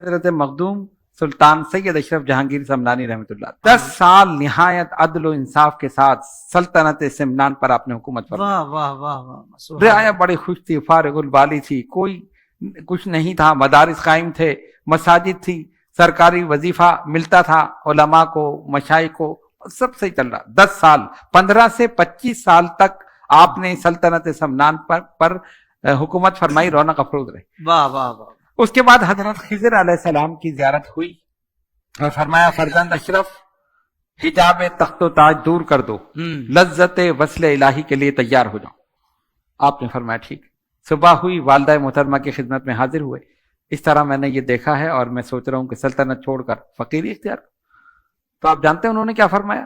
حضرت مخدوم سلطان سید اشرف جہانگیر سمنانی رحمۃ اللہ 10 سال نہایت عدل و انصاف کے ساتھ سلطنت سمنان پر آپ نے حکومت فرمائی۔ واہ واہ واہ واہ، رعایا بڑی خوش تھی، فارغ البالی تھی، کوئی کچھ نہیں تھا، مدارس قائم تھے، مساجد تھی، سرکاری وظیفہ ملتا تھا علماء کو، مشائخ کو، سب صحیح چل رہا۔ 10 سال 15 سے 25 سال تک آپ نے سلطنت سمنان پر حکومت فرمائی، رونق افروز رہی۔ واہ واہ واہ، اس کے بعد حضرت خضر علیہ السلام کی زیارت ہوئی اور فرمایا فرزند اشرف حجاب تخت و تاج دور کر دو، لذت وصل الہی کے لیے تیار ہو جاؤ۔ آپ نے فرمایا ٹھیک۔ صبح ہوئی، والدہ محترمہ کی خدمت میں حاضر ہوئے، اس طرح میں نے یہ دیکھا ہے اور میں سوچ رہا ہوں کہ سلطنت چھوڑ کر فقیری اختیار کروں۔ تو آپ جانتے ہیں انہوں نے کیا فرمایا؟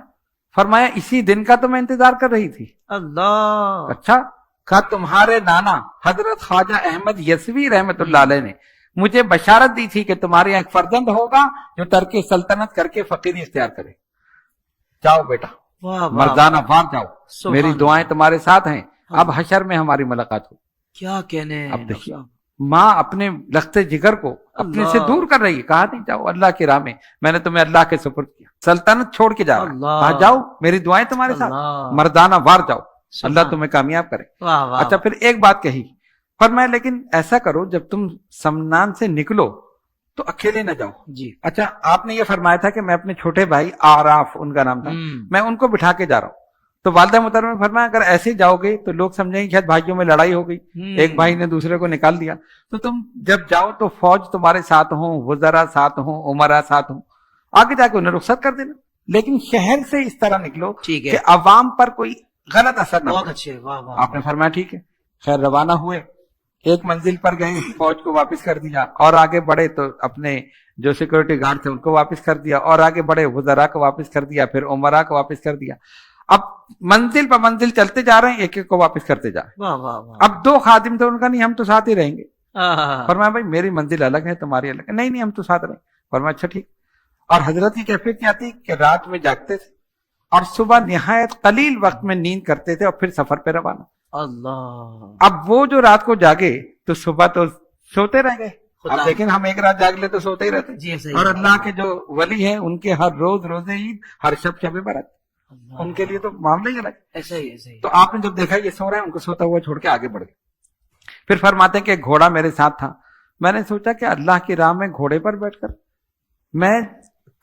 فرمایا اسی دن کا تو میں انتظار کر رہی تھی۔ اللہ، اچھا، کہا تمہارے نانا حضرت خواجہ احمد یسوی رحمت اللہ علیہ نے مجھے بشارت دی تھی کہ تمہارے یہاں ایک فرزند ہوگا جو ترک سلطنت کر کے فقیری اختیار کرے۔ جاؤ بیٹا، واہ واہ، مردانہ وار جاؤ، سبحان میری اللہ۔ دعائیں تمہارے ساتھ ہیں، اب حشر میں ہماری ملاقات ہو۔ کیا کہنے ہیں اب دیکھیے ماں اپنے لخت جگر کو اپنے سے دور کر رہی ہے، کہا نہیں جاؤ اللہ کی راہ میں نے تمہیں اللہ کے سپرد کیا، سلطنت چھوڑ کے جا رہا ہے، اللہ، کہا جاؤ میری دعائیں تمہارے ساتھ، اللہ، مردانہ وار جاؤ، اللہ سبحان، تمہیں کامیاب کرے۔ واہ واہ، اچھا، پھر ایک بات کہی، فرمایا لیکن ایسا کرو جب تم سمنان سے نکلو تو اکیلے نہ جاؤ۔ جی، اچھا، آپ نے یہ فرمایا تھا کہ میں اپنے چھوٹے بھائی آراف ان کا نام تھا، میں ان کو بٹھا کے جا رہا ہوں۔ تو والدہ محترمہ نے فرمایا اگر ایسے جاؤ گے تو لوگ سمجھیں گے شاید بھائیوں میں لڑائی ہو گئی، ایک بھائی نے دوسرے کو نکال دیا، تو تم جب جاؤ تو فوج تمہارے ساتھ ہوں، وزراء ساتھ ہوں، عمراء ساتھ ہوں، آگے جا کے انہیں رخصت کر دینا، لیکن شہر سے اس طرح نکلو ٹھیک ہے، کہ عوام پر کوئی غلط اثر نہ بہت پڑے۔ اچھے، واہ واہ، آپ نے فرمایا ٹھیک ہے۔ خیر روانہ ہوئے، ایک منزل پر گئے، فوج کو واپس کر دیا، اور آگے بڑھے تو اپنے جو سیکورٹی گارڈ تھے ان کو واپس کر دیا، اور آگے بڑھے وزراء کو واپس کر دیا، پھر عمراء کو واپس کر دیا۔ اب منزل پر منزل چلتے جا رہے ہیں، ایک ایک کو واپس کرتے جا رہے ہیں۔ واہ واہ واہ، اب 2 خادم تھے، ان کا نہیں ہم تو ساتھ ہی رہیں گے۔ آہا، فرمایا بھائی میری منزل الگ ہے تمہاری الگ ہے، نہیں نہیں ہم تو ساتھ رہیں۔ فرمایا اچھا ٹھیک۔ اور حضرت کی کیفیت کیا تھی کہ رات میں جاگتے تھے اور صبح نہایت قلیل وقت میں نیند کرتے تھے اور پھر سفر پہ روانہ۔ اللہ، اب وہ جو رات کو جاگے تو صبح تو سوتے رہ گئے، خدا، اب لیکن ہم ایک رات جاگ لے تو سوتے ہی رہتے، جی صحیح، اور اللہ کے جو ولی ہیں ان کے ہر روز روزے عید، ہر شب برات، اللہ، ان کے لیے تو معاملہ ہی الگ۔ ایسا ہی ایسا ہی، تو آپ نے جب دیکھا یہ سو رہے ہیں، ان کو سوتا ہوا چھوڑ کے آگے بڑھ گئے۔ پھر فرماتے ہیں کہ ایک گھوڑا میرے ساتھ تھا، میں نے سوچا کہ اللہ کی راہ میں گھوڑے پر بیٹھ کر میں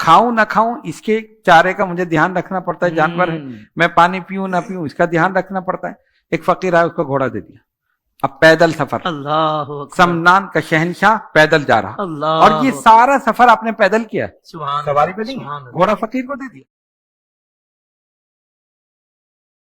کھاؤں نہ کھاؤں اس کے چارے کا مجھے دھیان رکھنا پڑتا ہے، جانور ہے، میں پانی پیوں نہ پیوں اس کا دھیان رکھنا پڑتا ہے۔ ایک فقیر آیا، اس کو گھوڑا دے دیا، اب پیدل سفر، اللہ اکبر، سمنان کا شہنشاہ پیدل جا رہا، اللہ، اور یہ سارا سفر آپ نے پیدل کیا، سبحان سواری پہ نہیں، سبحان اللہ، گھوڑا فقیر کو دے دیا۔